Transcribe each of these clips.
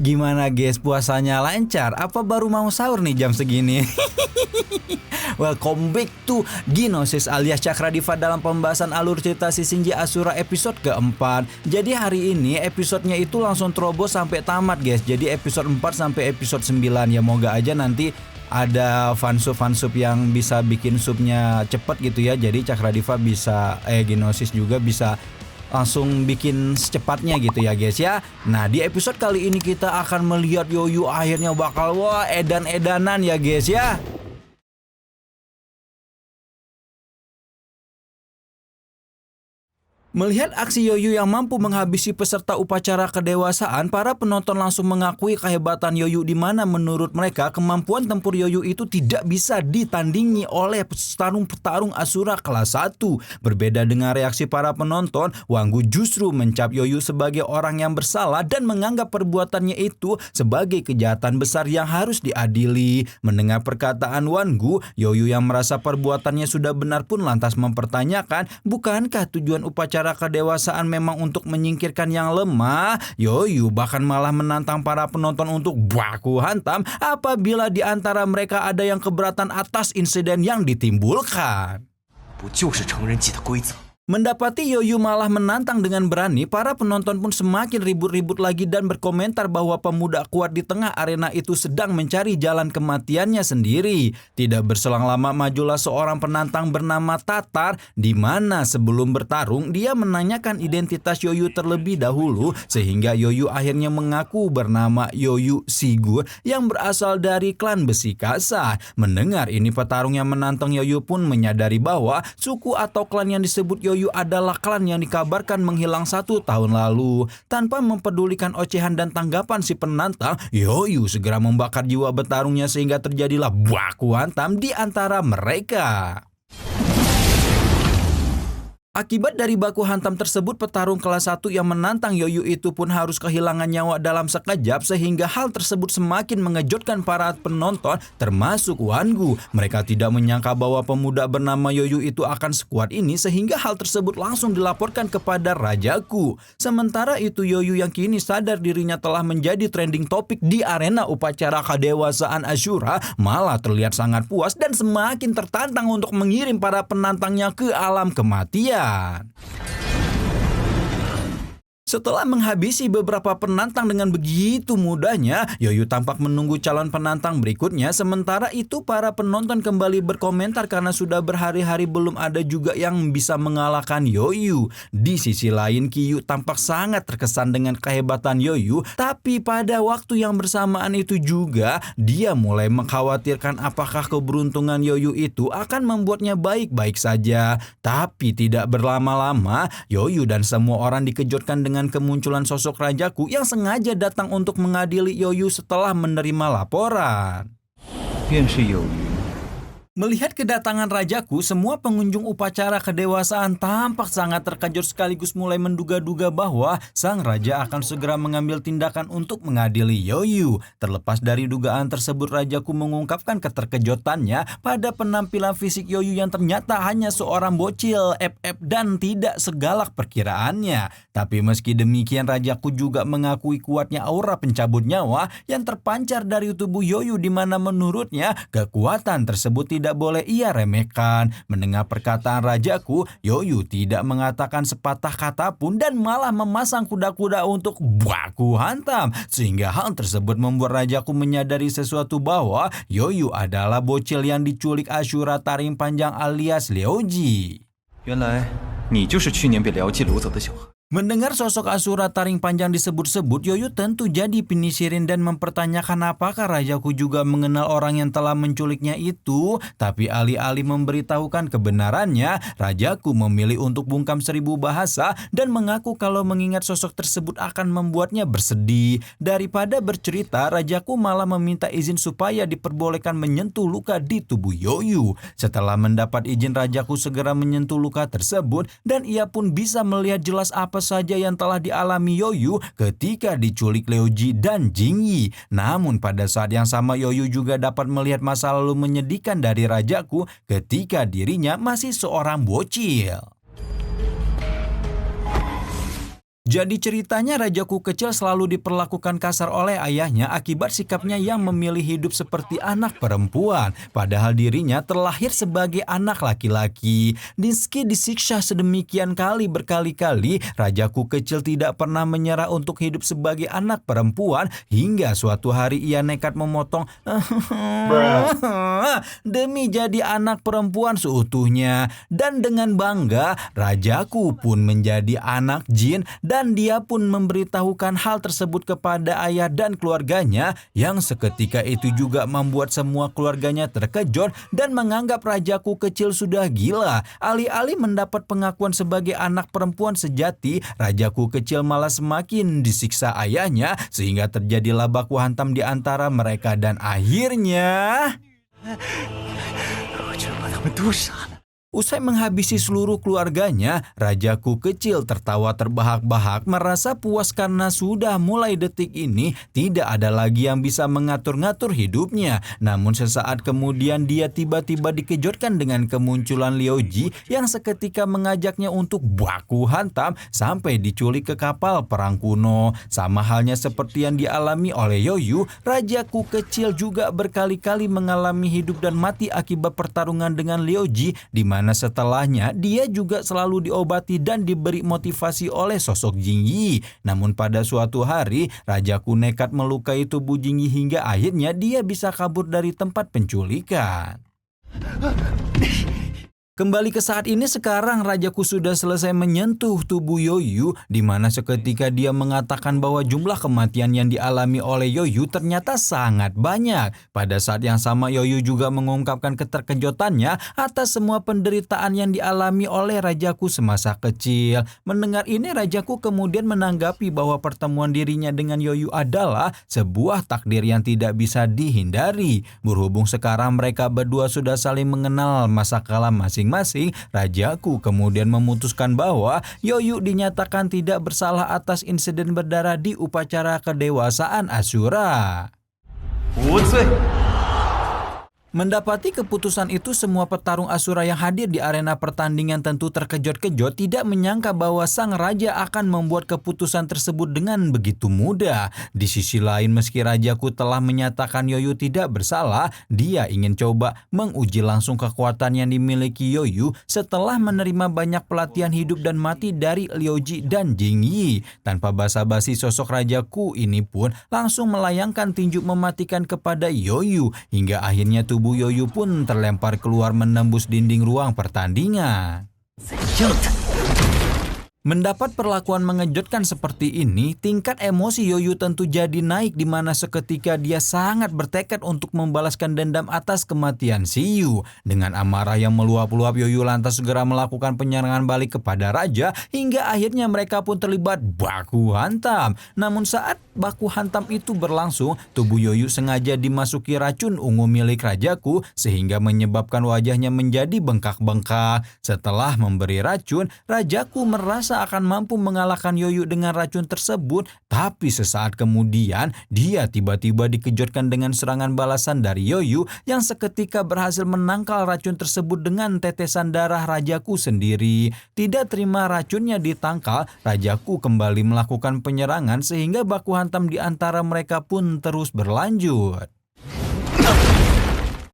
Gimana guys, puasanya lancar? Apa baru mau sahur nih jam segini? Welcome back to Ginosis alias Cakradiva dalam pembahasan alur cerita si Shinji Ashura episode keempat. Jadi hari ini episodenya itu langsung terobos sampai tamat guys. Jadi episode 4 sampai episode 9. Ya moga aja nanti ada fansub yang bisa bikin subnya cepet gitu ya. Jadi Cakradiva bisa Ginosis juga bisa langsung bikin secepatnya gitu ya guys ya. Nah di episode kali ini kita akan melihat Yoyu akhirnya bakal edan-edanan ya guys ya. Melihat aksi Yoyu yang mampu menghabisi peserta upacara kedewasaan, para penonton langsung mengakui kehebatan Yoyu di mana menurut mereka kemampuan tempur Yoyu itu tidak bisa ditandingi oleh petarung Ashura kelas 1. Berbeda dengan reaksi para penonton, Wanggu justru mencap Yoyu sebagai orang yang bersalah dan menganggap perbuatannya itu sebagai kejahatan besar yang harus diadili. Mendengar perkataan Wanggu, Yoyu yang merasa perbuatannya sudah benar pun lantas mempertanyakan, bukankah tujuan upacara kedewasaan memang untuk menyingkirkan yang lemah? Yoyu bahkan malah menantang para penonton untuk baku hantam apabila di antara mereka ada yang keberatan atas insiden yang ditimbulkan. Mendapati Yoyu malah menantang dengan berani, para penonton pun semakin ribut-ribut lagi dan berkomentar bahwa pemuda kuat di tengah arena itu sedang mencari jalan kematiannya sendiri. Tidak berselang lama majulah seorang penantang bernama Tatar, di mana sebelum bertarung dia menanyakan identitas Yoyu terlebih dahulu sehingga Yoyu akhirnya mengaku bernama Yoyu Sigur yang berasal dari klan besi kasar. Mendengar ini petarung yang menantang Yoyu pun menyadari bahwa suku atau klan yang disebut Yoyu adalah klan yang dikabarkan menghilang 1 tahun lalu. Tanpa mempedulikan ocehan dan tanggapan si penantang, Yoyu segera membakar jiwa bertarungnya sehingga terjadilah baku hantam di antara mereka. Akibat dari baku hantam tersebut, petarung kelas 1 yang menantang Yoyu itu pun harus kehilangan nyawa dalam sekejap sehingga hal tersebut semakin mengejutkan para penonton termasuk Wanggu. Mereka tidak menyangka bahwa pemuda bernama Yoyu itu akan sekuat ini sehingga hal tersebut langsung dilaporkan kepada Rajaku. Sementara itu Yoyu yang kini sadar dirinya telah menjadi trending topik di arena upacara kedewasaan Ashura malah terlihat sangat puas dan semakin tertantang untuk mengirim para penantangnya ke alam kematian. Setelah menghabisi beberapa penantang dengan begitu mudahnya, Yoyu tampak menunggu calon penantang berikutnya. Sementara itu para penonton kembali berkomentar karena sudah berhari-hari belum ada juga yang bisa mengalahkan Yoyu. Di sisi lain, Kiyu tampak sangat terkesan dengan kehebatan Yoyu, tapi pada waktu yang bersamaan itu juga dia mulai mengkhawatirkan apakah keberuntungan Yoyu itu akan membuatnya baik-baik saja. Tapi tidak berlama-lama, Yoyu dan semua orang dikejutkan dengan kemunculan sosok Rajaku yang sengaja datang untuk mengadili Yoyu setelah menerima laporan. Melihat kedatangan Rajaku, semua pengunjung upacara kedewasaan tampak sangat terkejut sekaligus mulai menduga-duga bahwa sang raja akan segera mengambil tindakan untuk mengadili Yoyu. Terlepas dari dugaan tersebut, Rajaku mengungkapkan keterkejutannya pada penampilan fisik Yoyu yang ternyata hanya seorang bocil FF dan tidak segalak perkiraannya. Tapi meski demikian, Rajaku juga mengakui kuatnya aura pencabut nyawa yang terpancar dari tubuh Yoyu, di mana menurutnya kekuatan tersebut tidak boleh ia remehkan. Mendengar perkataan Rajaku, Yoyu tidak mengatakan sepatah kata pun dan malah memasang kuda-kuda untuk baku hantam. Sehingga hal tersebut membuat Rajaku menyadari sesuatu bahwa Yoyu adalah bocil yang diculik Ashura taring panjang alias Liuji. Mendengar sosok Ashura taring panjang disebut-sebut, Yoyu tentu jadi penisirin dan mempertanyakan apakah Rajaku juga mengenal orang yang telah menculiknya itu. Tapi alih-alih memberitahukan kebenarannya, Rajaku memilih untuk bungkam 1000 bahasa dan mengaku kalau mengingat sosok tersebut akan membuatnya bersedih. Daripada bercerita, Rajaku malah meminta izin supaya diperbolehkan menyentuh luka di tubuh Yoyu. Setelah mendapat izin, Rajaku segera menyentuh luka tersebut dan ia pun bisa melihat jelas apa saja yang telah dialami Yoyu ketika diculik Liuji dan Jingyi. Namun pada saat yang sama Yoyu juga dapat melihat masa lalu menyedihkan dari Rajaku ketika dirinya masih seorang bocil. Jadi ceritanya Rajaku kecil selalu diperlakukan kasar oleh ayahnya akibat sikapnya yang memilih hidup seperti anak perempuan. Padahal dirinya terlahir sebagai anak laki-laki. Meski disiksa sedemikian kali berkali-kali, Rajaku kecil tidak pernah menyerah untuk hidup sebagai anak perempuan hingga suatu hari ia nekat memotong demi jadi anak perempuan seutuhnya. Dan dengan bangga, Rajaku pun menjadi anak jin dan dia pun memberitahukan hal tersebut kepada ayah dan keluarganya yang seketika itu juga membuat semua keluarganya terkejut dan menganggap Rajaku kecil sudah gila. Alih-alih mendapat pengakuan sebagai anak perempuan sejati, Rajaku kecil malah semakin disiksa ayahnya sehingga terjadilah baku hantam di antara mereka dan akhirnya usai menghabisi seluruh keluarganya, Rajaku kecil tertawa terbahak-bahak merasa puas karena sudah mulai detik ini tidak ada lagi yang bisa mengatur-ngatur hidupnya. Namun sesaat kemudian dia tiba-tiba dikejutkan dengan kemunculan Liuji yang seketika mengajaknya untuk baku hantam sampai diculik ke kapal perang kuno. Sama halnya seperti yang dialami oleh Yoyu, Rajaku kecil juga berkali-kali mengalami hidup dan mati akibat pertarungan dengan Liuji, di mana setelahnya dia juga selalu diobati dan diberi motivasi oleh sosok Jingyi. Namun pada suatu hari, Rajaku nekat melukai tubuh Jingyi hingga akhirnya dia bisa kabur dari tempat penculikan. Kembali ke saat ini, sekarang Rajaku sudah selesai menyentuh tubuh Yoyu, di mana seketika dia mengatakan bahwa jumlah kematian yang dialami oleh Yoyu ternyata sangat banyak. Pada saat yang sama, Yoyu juga mengungkapkan keterkejutannya atas semua penderitaan yang dialami oleh Rajaku semasa kecil. Mendengar ini, Rajaku kemudian menanggapi bahwa pertemuan dirinya dengan Yoyu adalah sebuah takdir yang tidak bisa dihindari. Berhubung sekarang mereka berdua sudah saling mengenal masa kala masing-masing, Rajaku kemudian memutuskan bahwa Yoyu dinyatakan tidak bersalah atas insiden berdarah di upacara kedewasaan Asura. Mendapati keputusan itu, semua petarung Asura yang hadir di arena pertandingan tentu terkejut-kejut, tidak menyangka bahwa sang raja akan membuat keputusan tersebut dengan begitu mudah. Di sisi lain, meski Rajaku telah menyatakan Yoyu tidak bersalah, dia ingin coba menguji langsung kekuatan yang dimiliki Yoyu setelah menerima banyak pelatihan hidup dan mati dari Liuji dan Jingyi. Tanpa basa-basi, sosok Rajaku ini pun langsung melayangkan tinju mematikan kepada Yoyu hingga akhirnya tubuh Yoyu pun terlempar keluar menembus dinding ruang pertandingan. Mendapat perlakuan mengejutkan seperti ini, tingkat emosi Yoyu tentu jadi naik, di mana seketika dia sangat bertekad untuk membalaskan dendam atas kematian Siyu. Dengan amarah yang meluap-luap, Yoyu lantas segera melakukan penyerangan balik kepada raja hingga akhirnya mereka pun terlibat baku hantam. Namun saat baku hantam itu berlangsung, tubuh Yoyu sengaja dimasuki racun ungu milik Rajaku sehingga menyebabkan wajahnya menjadi bengkak-bengkak. Setelah memberi racun, Rajaku merasa akan mampu mengalahkan Yoyu dengan racun tersebut, tapi sesaat kemudian dia tiba-tiba dikejutkan dengan serangan balasan dari Yoyu yang seketika berhasil menangkal racun tersebut dengan tetesan darah Rajaku sendiri. Tidak terima racunnya ditangkal, Rajaku kembali melakukan penyerangan sehingga baku hantam di antara mereka pun terus berlanjut.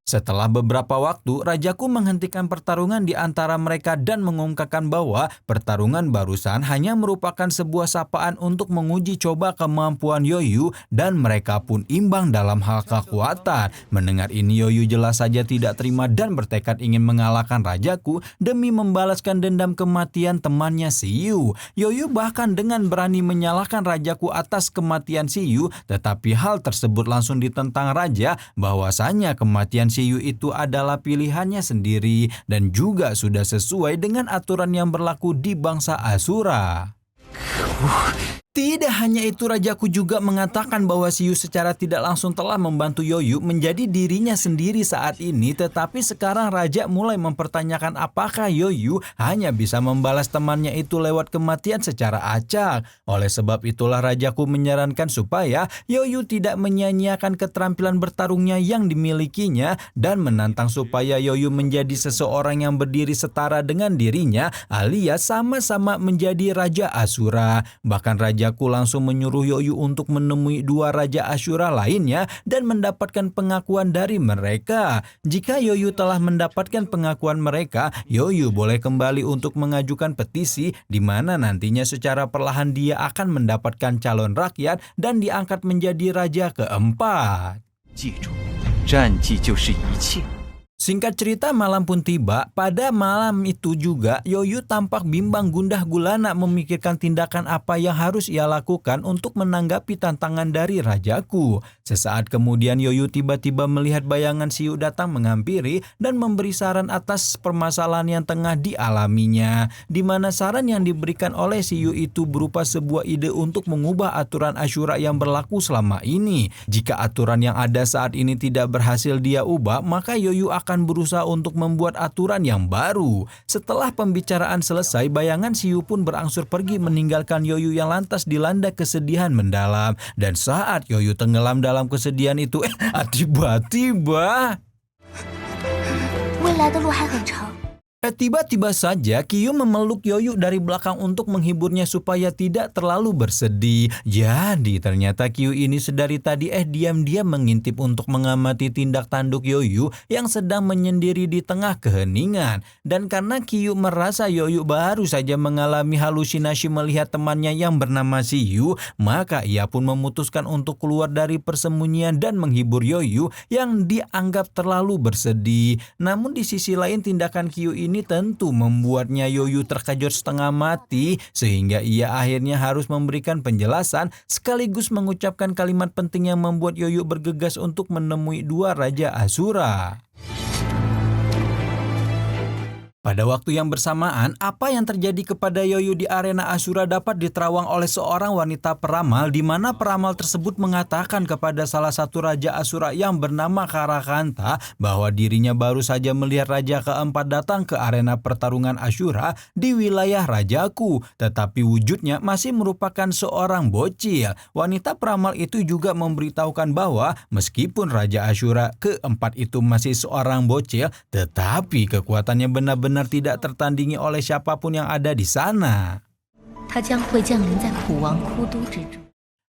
Setelah beberapa waktu, Rajaku menghentikan pertarungan di antara mereka dan mengungkapkan bahwa pertarungan barusan hanya merupakan sebuah sapaan untuk menguji coba kemampuan Yoyu dan mereka pun imbang dalam hal kekuatan. Mendengar ini, Yoyu jelas saja tidak terima dan bertekad ingin mengalahkan Rajaku demi membalaskan dendam kematian temannya Siyu. Yoyu bahkan dengan berani menyalahkan Rajaku atas kematian Siyu, tetapi hal tersebut langsung ditentang Raja bahwasanya kematian Siyu itu adalah pilihannya sendiri dan juga sudah sesuai dengan aturan yang berlaku di bangsa Asura. Tidak hanya itu, rajaku juga mengatakan bahwa Siyu secara tidak langsung telah membantu Yoyu menjadi dirinya sendiri saat ini, tetapi sekarang raja mulai mempertanyakan apakah Yoyu hanya bisa membalas temannya itu lewat kematian secara acak. Oleh sebab itulah rajaku menyarankan supaya Yoyu tidak menyia-nyiakan keterampilan bertarungnya yang dimilikinya dan menantang supaya Yoyu menjadi seseorang yang berdiri setara dengan dirinya, alias sama-sama menjadi Raja Asura. Bahkan rajaku langsung menyuruh Yoyu untuk menemui dua Raja Asyura lainnya dan mendapatkan pengakuan dari mereka. Jika Yoyu telah mendapatkan pengakuan mereka, Yoyu boleh kembali untuk mengajukan petisi di mana nantinya secara perlahan dia akan mendapatkan calon rakyat dan diangkat menjadi raja keempat. 记住，战绩就是一切。 Singkat cerita, malam pun tiba. Pada malam itu juga, Yoyu tampak bimbang gundah gulana memikirkan tindakan apa yang harus ia lakukan untuk menanggapi tantangan dari rajaku. Sesaat kemudian Yoyu tiba-tiba melihat bayangan Siyu datang menghampiri dan memberi saran atas permasalahan yang tengah dialaminya. Di mana saran yang diberikan oleh Siyu itu berupa sebuah ide untuk mengubah aturan Asyura yang berlaku selama ini. Jika aturan yang ada saat ini tidak berhasil dia ubah, maka Yoyu akan berusaha untuk membuat aturan yang baru. Setelah pembicaraan selesai, bayangan Siyu pun berangsur pergi meninggalkan Yoyu yang lantas dilanda kesedihan mendalam. Dan saat Yoyu tenggelam dalam kesedihan itu, tiba-tiba tiba-tiba saja Qiyu memeluk Yoyu dari belakang untuk menghiburnya supaya tidak terlalu bersedih. Jadi ternyata Qiyu ini sedari tadi diam-diam mengintip untuk mengamati tindak tanduk Yoyu yang sedang menyendiri di tengah keheningan. Dan karena Qiyu merasa Yoyu baru saja mengalami halusinasi melihat temannya yang bernama Siyu, maka ia pun memutuskan untuk keluar dari persembunyian dan menghibur Yoyu yang dianggap terlalu bersedih. Namun di sisi lain tindakan Qiyu ini tentu membuatnya Yoyu terkejut setengah mati sehingga ia akhirnya harus memberikan penjelasan sekaligus mengucapkan kalimat penting yang membuat Yoyu bergegas untuk menemui dua Raja Asura. Pada waktu yang bersamaan, apa yang terjadi kepada Yoyu di arena Asura dapat diterawang oleh seorang wanita peramal, di mana peramal tersebut mengatakan kepada salah satu Raja Asura yang bernama Karakanta bahwa dirinya baru saja melihat Raja keempat datang ke arena pertarungan Asura di wilayah rajaku, tetapi wujudnya masih merupakan seorang bocil. Wanita peramal itu juga memberitahukan bahwa meskipun Raja Asura keempat itu masih seorang bocil, tetapi kekuatannya benar-benar tidak tertandingi oleh siapapun yang ada di sana.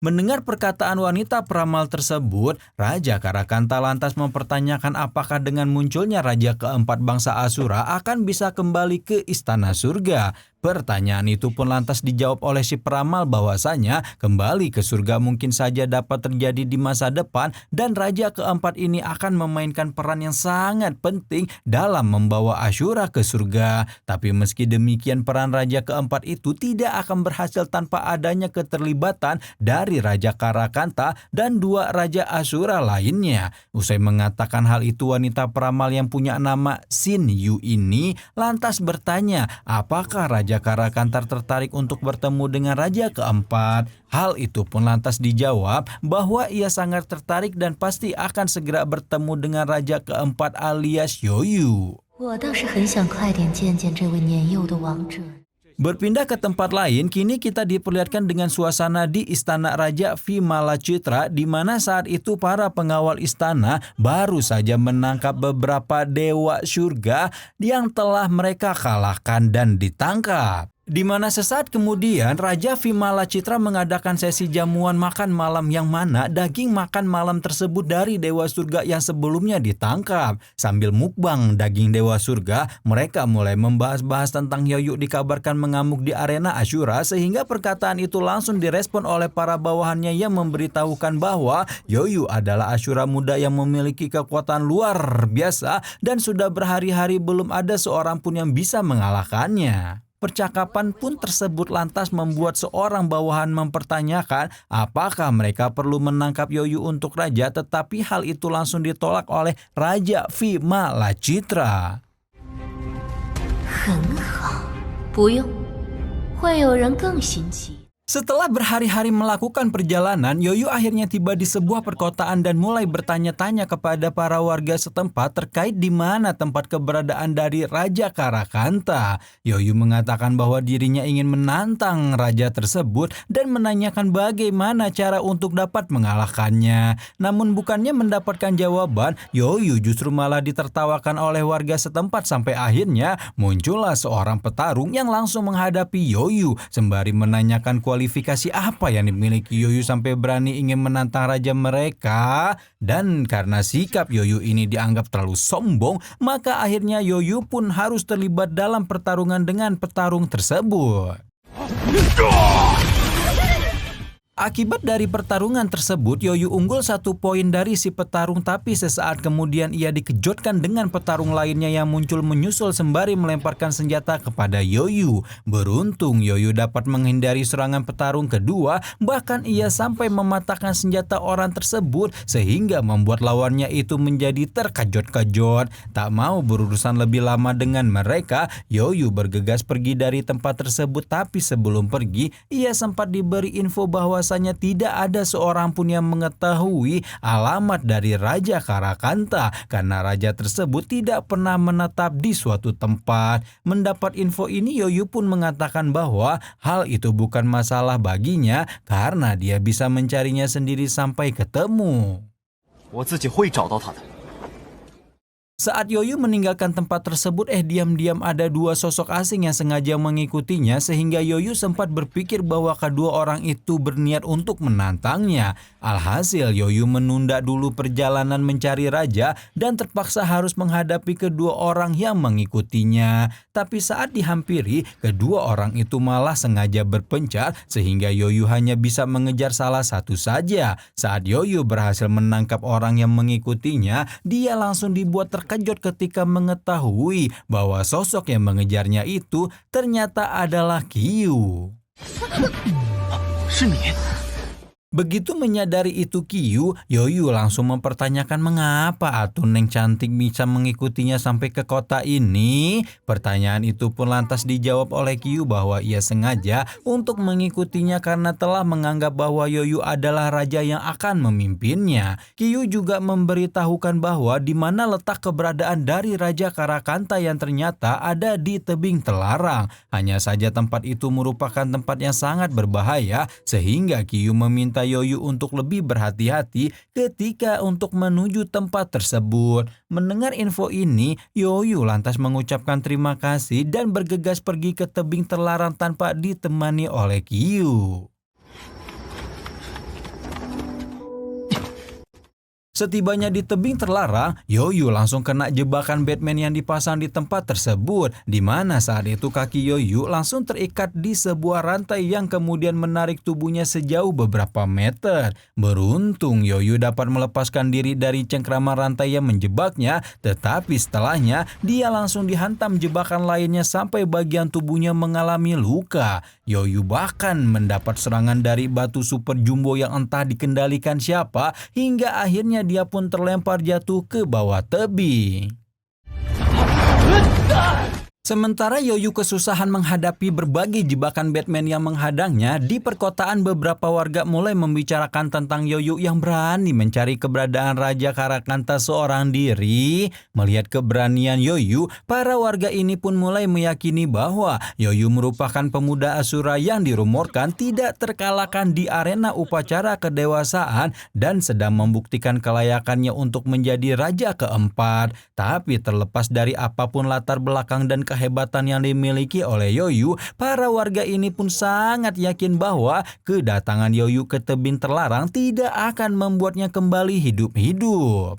Mendengar perkataan wanita peramal tersebut, Raja Karakanta lantas mempertanyakan apakah dengan munculnya Raja keempat bangsa Asura akan bisa kembali ke istana surga. Pertanyaan itu pun lantas dijawab oleh si peramal bahwasanya kembali ke surga mungkin saja dapat terjadi di masa depan dan Raja keempat ini akan memainkan peran yang sangat penting dalam membawa Asura ke surga. Tapi meski demikian peran Raja keempat itu tidak akan berhasil tanpa adanya keterlibatan dari Raja Karakanta dan dua Raja Asura lainnya. Usai mengatakan hal itu, wanita peramal yang punya nama Shin Yu ini lantas bertanya apakah Raja Karakanta tertarik untuk bertemu dengan Raja keempat. Hal itu pun lantas dijawab bahwa ia sangat tertarik dan pasti akan segera bertemu dengan Raja keempat alias Yoyu. Berpindah ke tempat lain, kini kita diperlihatkan dengan suasana di istana Raja Vimalacitra, di mana saat itu para pengawal istana baru saja menangkap beberapa dewa surga yang telah mereka kalahkan dan ditangkap. Di mana sesaat kemudian Raja Vimalacitra mengadakan sesi jamuan makan malam yang mana daging makan malam tersebut dari dewa surga yang sebelumnya ditangkap. Sambil mukbang daging dewa surga, mereka mulai membahas-bahas tentang Yoyu dikabarkan mengamuk di arena Asura, sehingga perkataan itu langsung direspon oleh para bawahannya yang memberitahukan bahwa Yoyu adalah Asura muda yang memiliki kekuatan luar biasa dan sudah berhari-hari belum ada seorang pun yang bisa mengalahkannya. Percakapan pun tersebut lantas membuat seorang bawahan mempertanyakan apakah mereka perlu menangkap Yoyu untuk raja, tetapi hal itu langsung ditolak oleh Raja Vimalacitra. Setelah berhari-hari melakukan perjalanan, Yoyu akhirnya tiba di sebuah perkotaan dan mulai bertanya-tanya kepada para warga setempat terkait di mana tempat keberadaan dari Raja Karakanta. Yoyu mengatakan bahwa dirinya ingin menantang raja tersebut dan menanyakan bagaimana cara untuk dapat mengalahkannya. Namun bukannya mendapatkan jawaban, Yoyu justru malah ditertawakan oleh warga setempat sampai akhirnya muncullah seorang petarung yang langsung menghadapi Yoyu sembari menanyakan kualifikasi apa yang dimiliki Yoyu sampai berani ingin menantang raja mereka. Dan karena sikap Yoyu ini dianggap terlalu sombong, maka akhirnya Yoyu pun harus terlibat dalam pertarungan dengan petarung tersebut. Akibat dari pertarungan tersebut, Yoyu unggul 1 poin dari si petarung, tapi sesaat kemudian ia dikejutkan dengan petarung lainnya yang muncul menyusul sembari melemparkan senjata kepada Yoyu. Beruntung Yoyu dapat menghindari serangan petarung kedua, bahkan ia sampai mematahkan senjata orang tersebut sehingga membuat lawannya itu menjadi terkejut-kejut. Tak mau berurusan lebih lama dengan mereka, Yoyu bergegas pergi dari tempat tersebut, tapi sebelum pergi ia sempat diberi info bahwa tidak ada seorang pun yang mengetahui alamat dari Raja Karakanta karena raja tersebut tidak pernah menetap di suatu tempat. Mendapat info ini, Yoyu pun mengatakan bahwa hal itu bukan masalah baginya karena dia bisa mencarinya sendiri sampai ketemu. 我自己会找到他的。 Saat Yoyu meninggalkan tempat tersebut, diam-diam ada 2 sosok asing yang sengaja mengikutinya sehingga Yoyu sempat berpikir bahwa kedua orang itu berniat untuk menantangnya. Alhasil Yoyu menunda dulu perjalanan mencari raja dan terpaksa harus menghadapi kedua orang yang mengikutinya. Tapi saat dihampiri, kedua orang itu malah sengaja berpencar sehingga Yoyu hanya bisa mengejar salah satu saja. Saat Yoyu berhasil menangkap orang yang mengikutinya, dia langsung dibuat terkejut ketika mengetahui bahwa sosok yang mengejarnya itu ternyata adalah Kyu. 是你。 Begitu menyadari itu Kyu, Yoyu langsung mempertanyakan mengapa atuh Neng cantik bisa mengikutinya sampai ke kota ini. Pertanyaan itu pun lantas dijawab oleh Kyu bahwa ia sengaja untuk mengikutinya karena telah menganggap bahwa Yoyu adalah raja yang akan memimpinnya. Kyu juga memberitahukan bahwa di mana letak keberadaan dari Raja Karakanta yang ternyata ada di tebing terlarang. Hanya saja tempat itu merupakan tempat yang sangat berbahaya sehingga Kyu meminta Yoyu untuk lebih berhati-hati ketika untuk menuju tempat tersebut. Mendengar info ini, Yoyu lantas mengucapkan terima kasih dan bergegas pergi ke tebing terlarang tanpa ditemani oleh Kyu. Setibanya di tebing terlarang, Yoyu langsung kena jebakan Batman yang dipasang di tempat tersebut, di mana saat itu kaki Yoyu langsung terikat di sebuah rantai yang kemudian menarik tubuhnya sejauh beberapa meter. Beruntung Yoyu dapat melepaskan diri dari cengkraman rantai yang menjebaknya, tetapi setelahnya dia langsung dihantam jebakan lainnya sampai bagian tubuhnya mengalami luka. Yoyu bahkan mendapat serangan dari batu super jumbo yang entah dikendalikan siapa, hingga akhirnya dia pun terlempar jatuh ke bawah tebing. Sementara Yoyu kesusahan menghadapi berbagai jebakan Batman yang menghadangnya, di perkotaan beberapa warga mulai membicarakan tentang Yoyu yang berani mencari keberadaan Raja Karakanta seorang diri. Melihat keberanian Yoyu, para warga ini pun mulai meyakini bahwa Yoyu merupakan pemuda Asura yang dirumorkan tidak terkalahkan di arena upacara kedewasaan dan sedang membuktikan kelayakannya untuk menjadi raja keempat. Tapi terlepas dari apapun latar belakang dan kehebatan yang dimiliki oleh Yoyu, para warga ini pun sangat yakin bahwa kedatangan Yoyu ke tebing terlarang tidak akan membuatnya kembali hidup-hidup.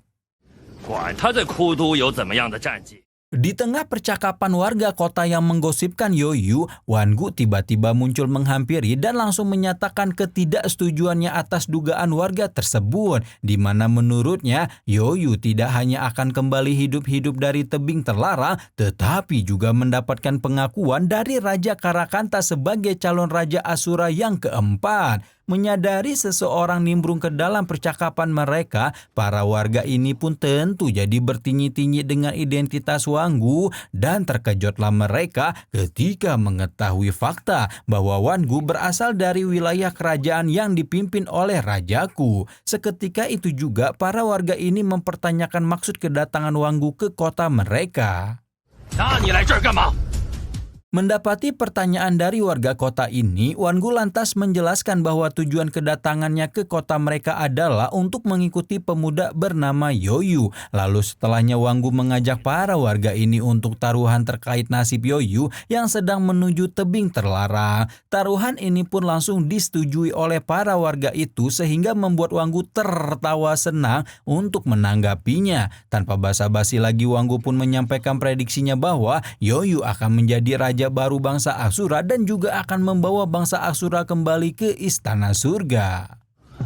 管他在哭都有怎么样的战绩。 Di tengah percakapan warga kota yang menggosipkan Yoyu, Wangu tiba-tiba muncul menghampiri dan langsung menyatakan ketidaksetujuannya atas dugaan warga tersebut, di mana menurutnya Yoyu tidak hanya akan kembali hidup-hidup dari tebing terlarang, tetapi juga mendapatkan pengakuan dari Raja Karakanta sebagai calon Raja Asura yang keempat. Menyadari seseorang nimbrung ke dalam percakapan mereka, para warga ini pun tentu jadi bertinyi-tinyi dengan identitas Wanggu dan terkejutlah mereka ketika mengetahui fakta bahwa Wanggu berasal dari wilayah kerajaan yang dipimpin oleh Rajaku. Seketika itu juga para warga ini mempertanyakan maksud kedatangan Wanggu ke kota mereka. 那你来这儿干嘛？ Mendapati pertanyaan dari warga kota ini, Wanggu lantas menjelaskan bahwa tujuan kedatangannya ke kota mereka adalah untuk mengikuti pemuda bernama Yoyu. Lalu setelahnya Wanggu mengajak para warga ini untuk taruhan terkait nasib Yoyu yang sedang menuju tebing terlarang. Taruhan ini pun langsung disetujui oleh para warga itu sehingga membuat Wanggu tertawa senang untuk menanggapinya. Tanpa basa-basi lagi, Wanggu pun menyampaikan prediksinya bahwa Yoyu akan menjadi raja baru bangsa Asura dan juga akan membawa bangsa Asura kembali ke istana surga.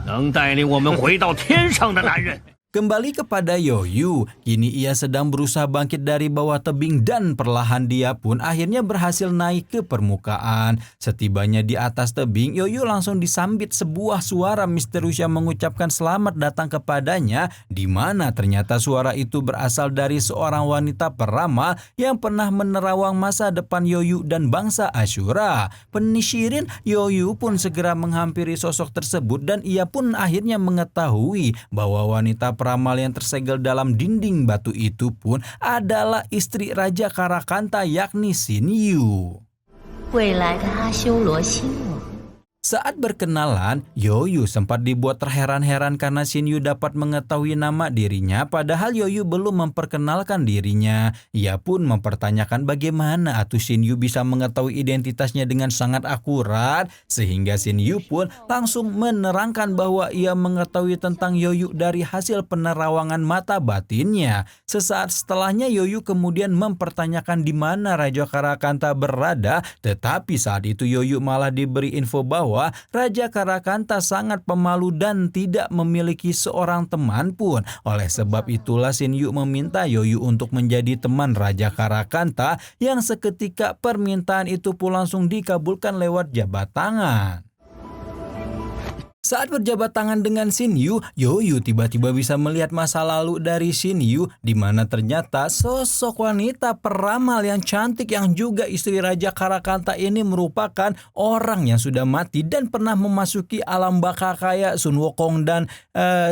能带领我们回到天上的男人。 Kembali kepada Yoyu, kini ia sedang berusaha bangkit dari bawah tebing dan perlahan dia pun akhirnya berhasil naik ke permukaan. Setibanya di atas tebing, Yoyu langsung disambit sebuah suara misterius yang mengucapkan selamat datang kepadanya, di mana ternyata suara itu berasal dari seorang wanita peramal yang pernah menerawang masa depan Yoyu dan bangsa Asyura. Penisirin Yoyu pun segera menghampiri sosok tersebut dan ia pun akhirnya mengetahui bahwa wanita peramal yang tersegel dalam dinding batu itu pun adalah istri Raja Karakanta yakni Xinyu. 未来的阿修罗星我。 Saat berkenalan, Yoyu sempat dibuat terheran-heran karena Xinyu dapat mengetahui nama dirinya padahal Yoyu belum memperkenalkan dirinya. Ia pun mempertanyakan bagaimana atuh Xinyu bisa mengetahui identitasnya dengan sangat akurat sehingga Xinyu pun langsung menerangkan bahwa ia mengetahui tentang Yoyu dari hasil penerawangan mata batinnya. Sesaat setelahnya Yoyu kemudian mempertanyakan di mana Raja Karakanta berada, tetapi saat itu Yoyu malah diberi info bahwa Raja Karakanta sangat pemalu dan tidak memiliki seorang teman pun. Oleh sebab itulah Xinyu meminta Yoyu untuk menjadi teman Raja Karakanta yang seketika permintaan itu pun langsung dikabulkan lewat jabat tangan. Saat berjabat tangan dengan Xinyu, Yoyu tiba-tiba bisa melihat masa lalu dari Xinyu di mana ternyata sosok wanita peramal yang cantik yang juga istri Raja Karakanta ini merupakan orang yang sudah mati dan pernah memasuki alam baka kayak Sun Wukong dan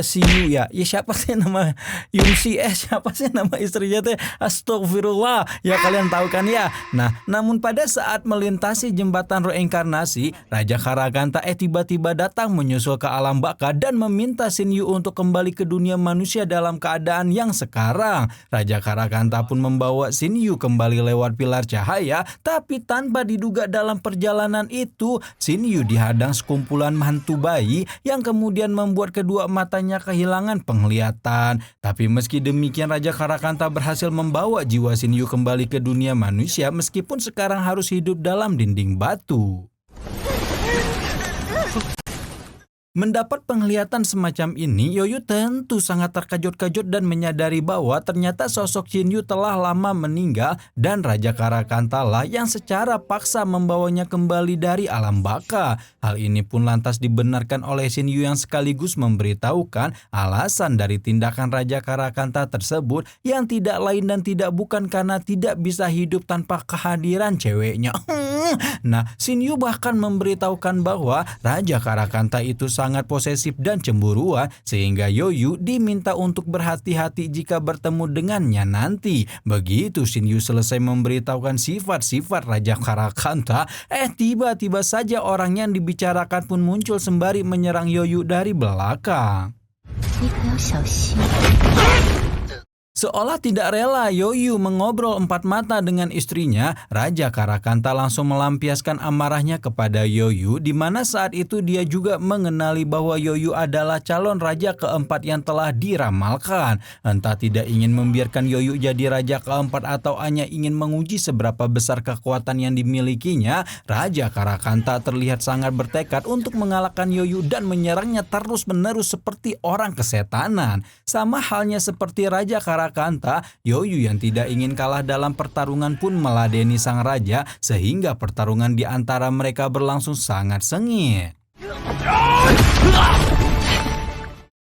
Xinyu ya. Ya siapa sih nama Yunxi? Siapa sih nama istrinya teh? Astagfirullah. Ya kalian tahu kan ya. Nah, namun pada saat melintasi jembatan reinkarnasi, Raja Karakanta tiba-tiba datang menyusul ke alam baka dan meminta Xinyu untuk kembali ke dunia manusia dalam keadaan yang sekarang. Raja Karakanta pun membawa Xinyu kembali lewat pilar cahaya, tapi tanpa diduga dalam perjalanan itu Xinyu dihadang sekumpulan hantu bayi yang kemudian membuat kedua matanya kehilangan penglihatan. Tapi meski demikian Raja Karakanta berhasil membawa jiwa Xinyu kembali ke dunia manusia meskipun sekarang harus hidup dalam dinding batu. Mendapat penglihatan semacam ini, Yoyu tentu sangat terkejut-kejut dan menyadari bahwa ternyata sosok Xinyu telah lama meninggal dan Raja Karakanta lah yang secara paksa membawanya kembali dari alam baka. Hal ini pun lantas dibenarkan oleh Xinyu yang sekaligus memberitahukan alasan dari tindakan Raja Karakanta tersebut yang tidak lain dan tidak bukan karena tidak bisa hidup tanpa kehadiran ceweknya. Nah, Xinyu bahkan memberitahukan bahwa Raja Karakanta itu sangat posesif dan cemburuan sehingga Yoyu diminta untuk berhati-hati jika bertemu dengannya nanti. Begitu Xinyu selesai memberitahukan sifat-sifat Raja Karakanta, tiba-tiba saja orang yang dibicarakan pun muncul sembari menyerang Yoyu dari belakang. 你可要小心。 Seolah tidak rela Yoyu mengobrol empat mata dengan istrinya, Raja Karakanta langsung melampiaskan amarahnya kepada Yoyu, di mana saat itu dia juga mengenali bahwa Yoyu adalah calon raja keempat yang telah diramalkan. Entah tidak ingin membiarkan Yoyu jadi raja keempat atau hanya ingin menguji seberapa besar kekuatan yang dimilikinya, Raja Karakanta terlihat sangat bertekad untuk mengalahkan Yoyu dan menyerangnya terus-menerus seperti orang kesetanan. Sama halnya seperti Raja Karakanta, Yoyu yang tidak ingin kalah dalam pertarungan pun meladeni sang raja sehingga pertarungan di antara mereka berlangsung sangat sengit.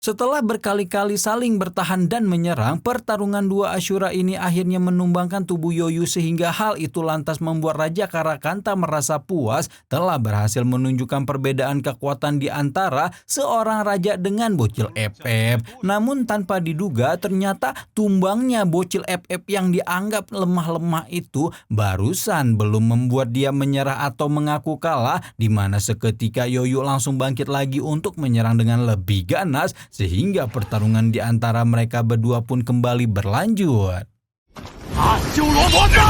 Setelah berkali-kali saling bertahan dan menyerang, pertarungan dua Ashura ini akhirnya menumbangkan tubuh Yoyu sehingga hal itu lantas membuat Raja Karakanta merasa puas telah berhasil menunjukkan perbedaan kekuatan di antara seorang raja dengan bocil FF. Namun tanpa diduga ternyata tumbangnya bocil FF yang dianggap lemah-lemah itu barusan belum membuat dia menyerah atau mengaku kalah, di mana seketika Yoyu langsung bangkit lagi untuk menyerang dengan lebih ganas sehingga pertarungan di antara mereka berdua pun kembali berlanjut. 阿修罗魔咒！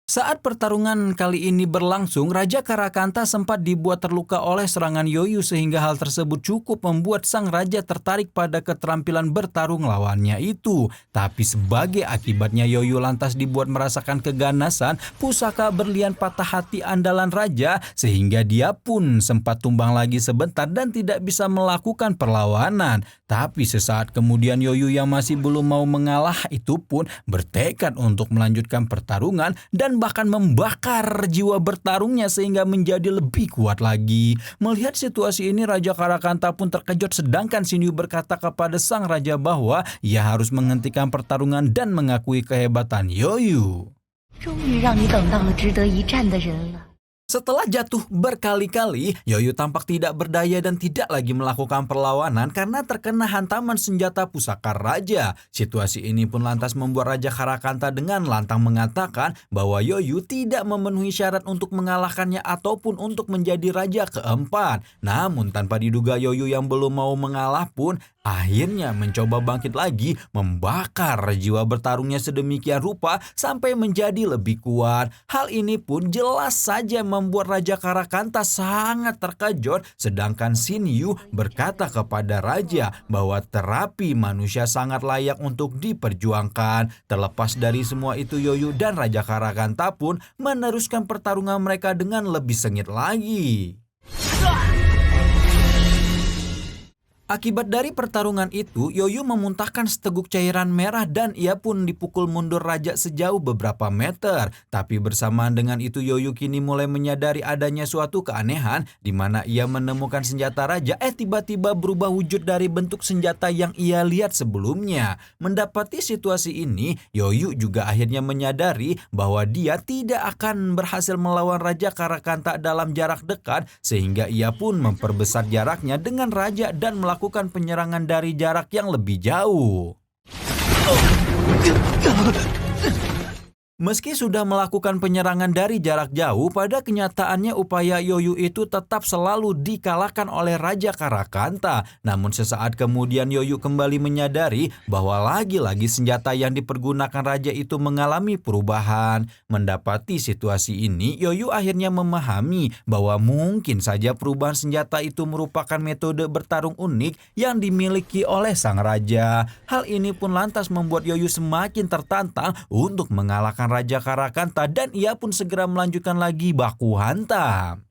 Saat pertarungan kali ini berlangsung, Raja Karakanta sempat dibuat terluka oleh serangan Yoyu sehingga hal tersebut cukup membuat sang raja tertarik pada keterampilan bertarung lawannya itu. Tapi sebagai akibatnya Yoyu lantas dibuat merasakan keganasan pusaka berlian patah hati andalan raja sehingga dia pun sempat tumbang lagi sebentar dan tidak bisa melakukan perlawanan. Tapi sesaat kemudian Yoyu yang masih belum mau mengalah itu pun bertekad untuk melanjutkan pertarungan dan bahkan membakar jiwa bertarungnya sehingga menjadi lebih kuat lagi. Melihat situasi ini, Raja Karakanta pun terkejut sedangkan Shinyu berkata kepada sang raja bahwa ia harus menghentikan pertarungan dan mengakui kehebatan Yoyu. 终于让你等到了值得一战的人了。 Setelah jatuh berkali-kali, Yoyu tampak tidak berdaya dan tidak lagi melakukan perlawanan karena terkena hantaman senjata pusaka raja. Situasi ini pun lantas membuat Raja Karakanta dengan lantang mengatakan bahwa Yoyu tidak memenuhi syarat untuk mengalahkannya ataupun untuk menjadi raja keempat. Namun tanpa diduga Yoyu yang belum mau mengalah pun akhirnya mencoba bangkit lagi, membakar jiwa bertarungnya sedemikian rupa sampai menjadi lebih kuat. Hal ini pun jelas saja membuat Raja Karakanta sangat terkejut, sedangkan Shinyu berkata kepada raja bahwa terapi manusia sangat layak untuk diperjuangkan. Terlepas dari semua itu, Yoyu dan Raja Karakanta pun meneruskan pertarungan mereka dengan lebih sengit lagi. Akibat dari pertarungan itu, Yoyu memuntahkan seteguk cairan merah dan ia pun dipukul mundur raja sejauh beberapa meter. Tapi bersamaan dengan itu, Yoyu kini mulai menyadari adanya suatu keanehan di mana ia menemukan senjata raja tiba-tiba berubah wujud dari bentuk senjata yang ia lihat sebelumnya. Mendapati situasi ini, Yoyu juga akhirnya menyadari bahwa dia tidak akan berhasil melawan Raja Karakanta dalam jarak dekat sehingga ia pun memperbesar jaraknya dengan raja dan melakukan penyerangan dari jarak yang lebih jauh. Meski sudah melakukan penyerangan dari jarak jauh, pada kenyataannya upaya Yoyu itu tetap selalu dikalahkan oleh Raja Karakanta. Namun sesaat kemudian Yoyu kembali menyadari bahwa lagi-lagi senjata yang dipergunakan raja itu mengalami perubahan. Mendapati situasi ini, Yoyu akhirnya memahami bahwa mungkin saja perubahan senjata itu merupakan metode bertarung unik yang dimiliki oleh sang raja. Hal ini pun lantas membuat Yoyu semakin tertantang untuk mengalahkan Raja Karakanta dan ia pun segera melanjutkan lagi baku hantam.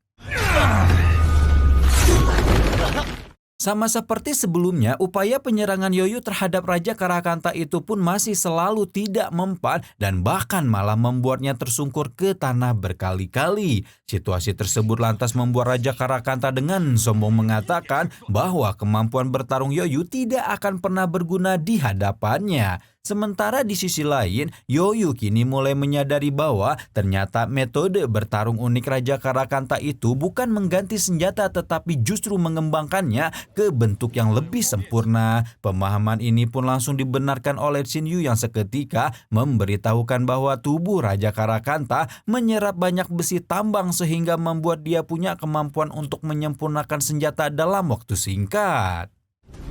Sama seperti sebelumnya, upaya penyerangan Yoyu terhadap Raja Karakanta itu pun masih selalu tidak mempan dan bahkan malah membuatnya tersungkur ke tanah berkali-kali. Situasi tersebut lantas membuat Raja Karakanta dengan sombong mengatakan bahwa kemampuan bertarung Yoyu tidak akan pernah berguna di hadapannya. Sementara di sisi lain, Yoyu kini mulai menyadari bahwa ternyata metode bertarung unik Raja Karakanta itu bukan mengganti senjata tetapi justru mengembangkannya ke bentuk yang lebih sempurna. Pemahaman ini pun langsung dibenarkan oleh Shinyu yang seketika memberitahukan bahwa tubuh Raja Karakanta menyerap banyak besi tambang sehingga membuat dia punya kemampuan untuk menyempurnakan senjata dalam waktu singkat.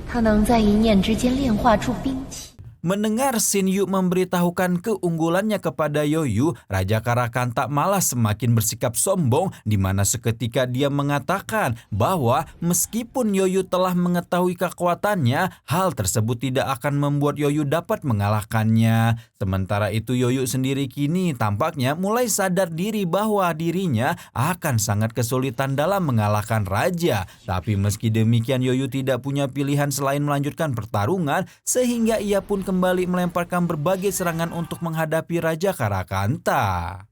他能在一念之间炼化出兵器。 Mendengar Shinyu memberitahukan keunggulannya kepada Yoyu, Raja Karakanta malah semakin bersikap sombong di mana seketika dia mengatakan bahwa meskipun Yoyu telah mengetahui kekuatannya, hal tersebut tidak akan membuat Yoyu dapat mengalahkannya. Sementara itu Yoyu sendiri kini tampaknya mulai sadar diri bahwa dirinya akan sangat kesulitan dalam mengalahkan raja. Tapi meski demikian Yoyu tidak punya pilihan selain melanjutkan pertarungan sehingga ia pun kembali melemparkan berbagai serangan untuk menghadapi Raja Karakanta.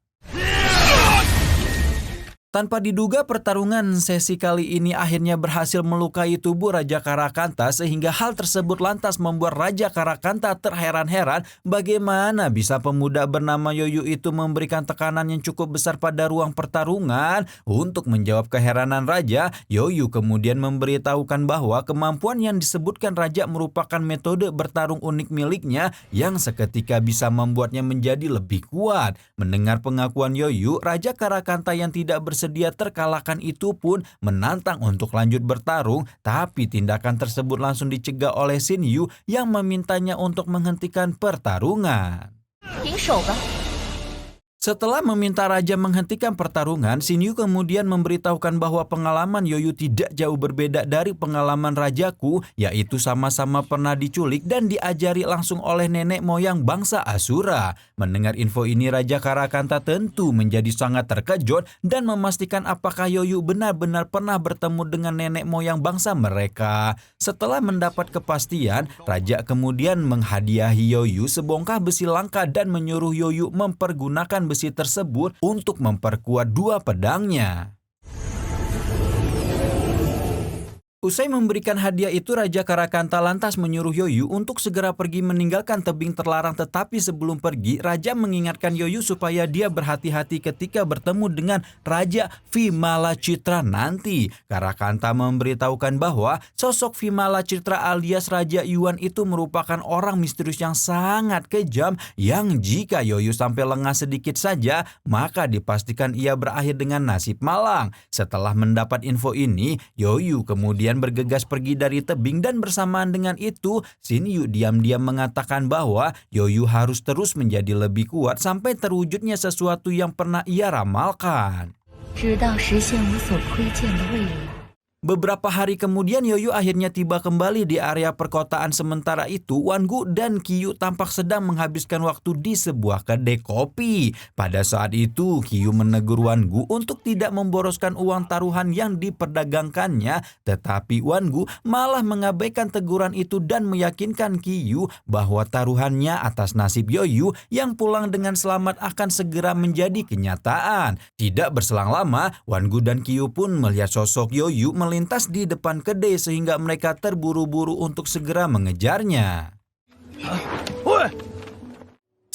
Tanpa diduga pertarungan sesi kali ini akhirnya berhasil melukai tubuh Raja Karakanta sehingga hal tersebut lantas membuat Raja Karakanta terheran-heran bagaimana bisa pemuda bernama Yoyu itu memberikan tekanan yang cukup besar pada ruang pertarungan. Untuk menjawab keheranan Raja, Yoyu kemudian memberitahukan bahwa kemampuan yang disebutkan Raja merupakan metode bertarung unik miliknya yang seketika bisa membuatnya menjadi lebih kuat. Mendengar pengakuan Yoyu, Raja Karakanta yang tidak bersedia terkalahkan itu pun menantang untuk lanjut bertarung, tapi tindakan tersebut langsung dicegah oleh Xin Yu yang memintanya untuk menghentikan pertarungan. 停手吧。 Setelah meminta Raja menghentikan pertarungan, Xin Yu kemudian memberitahukan bahwa pengalaman Yoyu tidak jauh berbeda dari pengalaman Rajaku, yaitu sama-sama pernah diculik dan diajari langsung oleh nenek moyang bangsa Asura. Mendengar info ini, Raja Karakanta tentu menjadi sangat terkejut dan memastikan apakah Yoyu benar-benar pernah bertemu dengan nenek moyang bangsa mereka. Setelah mendapat kepastian, Raja kemudian menghadiahi Yoyu sebongkah besi langka dan menyuruh Yoyu mempergunakan besi tersebut untuk memperkuat dua pedangnya. Usai memberikan hadiah itu, Raja Karakanta lantas menyuruh Yoyu untuk segera pergi meninggalkan tebing terlarang, tetapi sebelum pergi, Raja mengingatkan Yoyu supaya dia berhati-hati ketika bertemu dengan Raja Vimala Citra nanti. Karakanta memberitahukan bahwa sosok Vimala Citra alias Raja Yuan itu merupakan orang misterius yang sangat kejam yang jika Yoyu sampai lengah sedikit saja, maka dipastikan ia berakhir dengan nasib malang. Setelah mendapat info ini, Yoyu kemudian bergegas pergi dari tebing dan bersamaan dengan itu, Xin Yu diam-diam mengatakan bahwa Yoyu harus terus menjadi lebih kuat sampai terwujudnya sesuatu yang pernah ia ramalkan. 直到实现我所窥见的未来。 Beberapa hari kemudian Yoyu akhirnya tiba kembali di area perkotaan. Sementara itu Wangu dan Qiyu tampak sedang menghabiskan waktu di sebuah kedai kopi. Pada saat itu Qiyu menegur Wangu untuk tidak memboroskan uang taruhan yang diperdagangkannya, tetapi Wangu malah mengabaikan teguran itu dan meyakinkan Qiyu bahwa taruhannya atas nasib Yoyu yang pulang dengan selamat akan segera menjadi kenyataan. Tidak berselang lama, Wangu dan Qiyu pun melihat sosok Yoyu melintas di depan kedai sehingga mereka terburu-buru untuk segera mengejarnya.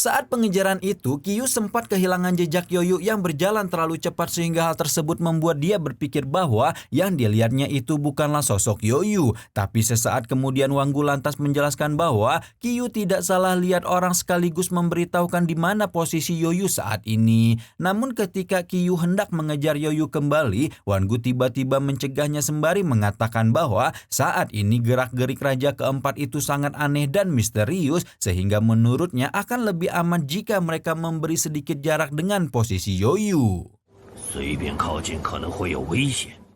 Saat pengejaran itu, Qiyu sempat kehilangan jejak Yoyu yang berjalan terlalu cepat sehingga hal tersebut membuat dia berpikir bahwa yang dilihatnya itu bukanlah sosok Yoyu. Tapi sesaat kemudian Wangu lantas menjelaskan bahwa Qiyu tidak salah lihat orang sekaligus memberitahukan di mana posisi Yoyu saat ini. Namun ketika Qiyu hendak mengejar Yoyu kembali, Wangu tiba-tiba mencegahnya sembari mengatakan bahwa saat ini gerak-gerik Raja keempat itu sangat aneh dan misterius sehingga menurutnya akan lebih aman jika mereka memberi sedikit jarak dengan posisi Yoyu. 随便靠近可能会有危险。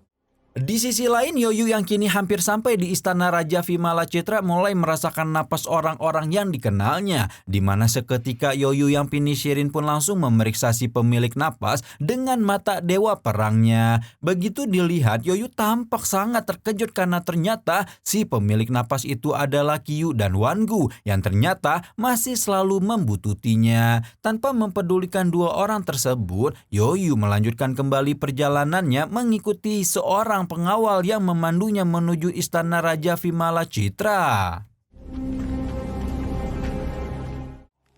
Di sisi lain, Yoyu yang kini hampir sampai di istana Raja Vimala Citra mulai merasakan napas orang-orang yang dikenalnya, di mana seketika Yoyu yang Pinishirin pun langsung memeriksa si pemilik napas dengan mata dewa perangnya. Begitu dilihat, Yoyu tampak sangat terkejut karena ternyata si pemilik napas itu adalah Qiyu dan Wangu yang ternyata masih selalu membututinya. Tanpa mempedulikan dua orang tersebut, Yoyu melanjutkan kembali perjalanannya mengikuti seorang pengawal yang memandunya menuju istana Raja Vimala Citra.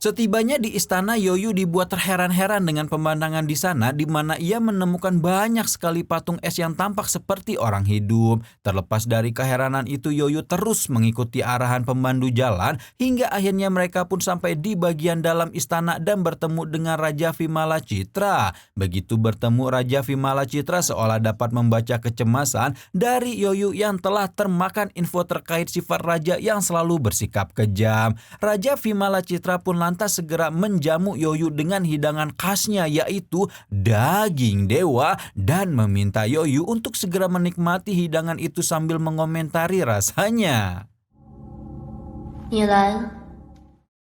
Setibanya di istana, Yoyu dibuat terheran-heran dengan pemandangan di sana, di mana ia menemukan banyak sekali patung es yang tampak seperti orang hidup. Terlepas dari keheranan itu, Yoyu terus mengikuti arahan pemandu jalan hingga akhirnya mereka pun sampai di bagian dalam istana dan bertemu dengan Raja Vimala Citra. Begitu bertemu Raja Vimala Citra seolah dapat membaca kecemasan dari Yoyu yang telah termakan info terkait sifat raja yang selalu bersikap kejam. Raja Vimala Citra pun lantas segera menjamu Yoyu dengan hidangan khasnya yaitu daging dewa dan meminta Yoyu untuk segera menikmati hidangan itu sambil mengomentari rasanya. 你来了。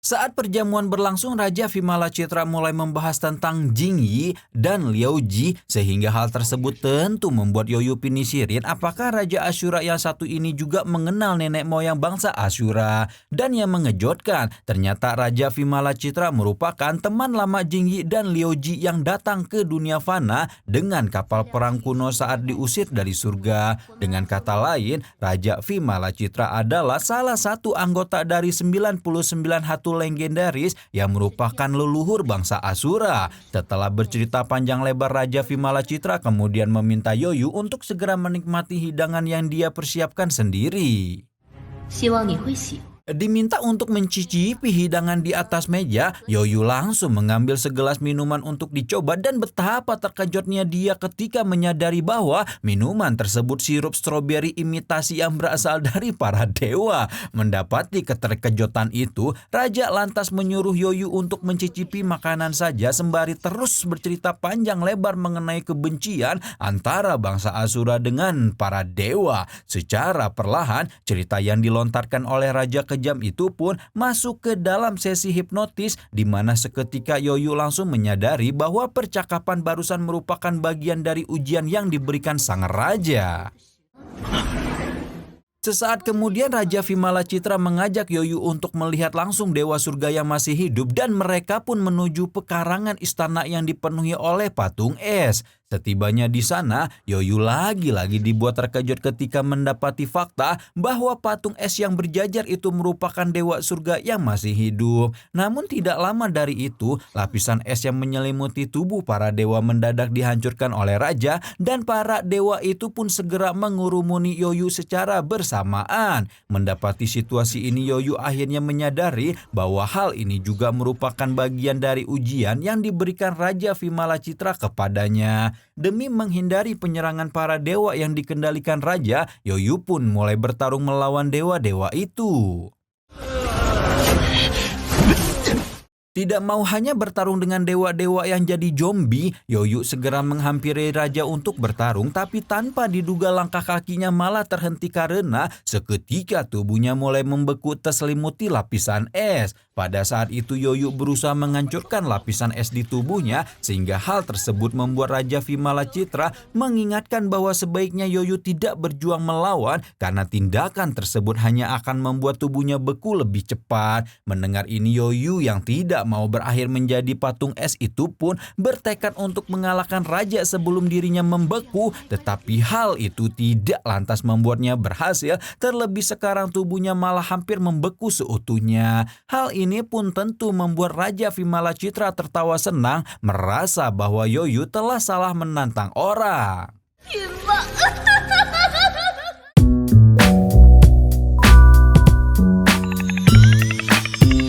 Saat perjamuan berlangsung, Raja Vimala Citra mulai membahas tentang Jing Yi dan Liu Ji, sehingga hal tersebut tentu membuat Yoyu penisirin apakah Raja Asyura yang satu ini juga mengenal nenek moyang bangsa Asyura. Dan yang mengejutkan, ternyata Raja Vimala Citra merupakan teman lama Jing Yi dan Liu Ji yang datang ke dunia fana dengan kapal perang kuno saat diusir dari surga. Dengan kata lain, Raja Vimala Citra adalah salah satu anggota dari 99 hatu legendaris yang merupakan leluhur bangsa Asura. Setelah bercerita panjang lebar, Raja Vimala Citra kemudian meminta Yoyu untuk segera menikmati hidangan yang dia persiapkan sendiri. 希望你会喜欢。 Diminta untuk mencicipi hidangan di atas meja, Yoyu langsung mengambil segelas minuman untuk dicoba dan betapa terkejutnya dia ketika menyadari bahwa minuman tersebut sirup stroberi imitasi yang berasal dari para dewa. Mendapati keterkejutan itu, Raja lantas menyuruh Yoyu untuk mencicipi makanan saja sembari terus bercerita panjang lebar mengenai kebencian antara bangsa Asura dengan para dewa. Secara perlahan, cerita yang dilontarkan oleh Raja kejam itu pun masuk ke dalam sesi hipnotis, di mana seketika Yoyu langsung menyadari bahwa percakapan barusan merupakan bagian dari ujian yang diberikan sang raja. Sesaat kemudian Raja Vimala Citra mengajak Yoyu untuk melihat langsung Dewa Surga yang masih hidup dan mereka pun menuju pekarangan istana yang dipenuhi oleh patung es. Setibanya di sana, Yoyu lagi-lagi dibuat terkejut ketika mendapati fakta bahwa patung es yang berjajar itu merupakan Dewa Surga yang masih hidup. Namun tidak lama dari itu, lapisan es yang menyelimuti tubuh para dewa mendadak dihancurkan oleh Raja dan para dewa itu pun segera mengurumuni Yoyu secara bersamaan. Mendapati situasi ini, Yoyu akhirnya menyadari bahwa hal ini juga merupakan bagian dari ujian yang diberikan Raja Vimala Citra kepadanya. Demi menghindari penyerangan para dewa yang dikendalikan Raja, Yoyu pun mulai bertarung melawan dewa-dewa itu. Tidak mau hanya bertarung dengan dewa-dewa yang jadi zombie, Yoyu segera menghampiri Raja untuk bertarung, tapi tanpa diduga langkah kakinya malah terhenti karena seketika tubuhnya mulai membeku terselimuti lapisan es. Pada saat itu Yoyu berusaha menghancurkan lapisan es di tubuhnya, sehingga hal tersebut membuat Raja Vimala Citra mengingatkan bahwa sebaiknya Yoyu tidak berjuang melawan karena tindakan tersebut hanya akan membuat tubuhnya beku lebih cepat. Mendengar ini, Yoyu yang tidak mau berakhir menjadi patung es itu pun bertekad untuk mengalahkan Raja sebelum dirinya membeku, tetapi hal itu tidak lantas membuatnya berhasil, terlebih sekarang tubuhnya malah hampir membeku seutuhnya. Hal ini pun tentu membuat Raja Vimala Citra tertawa senang, merasa bahwa Yoyu telah salah menantang orang. 云吧。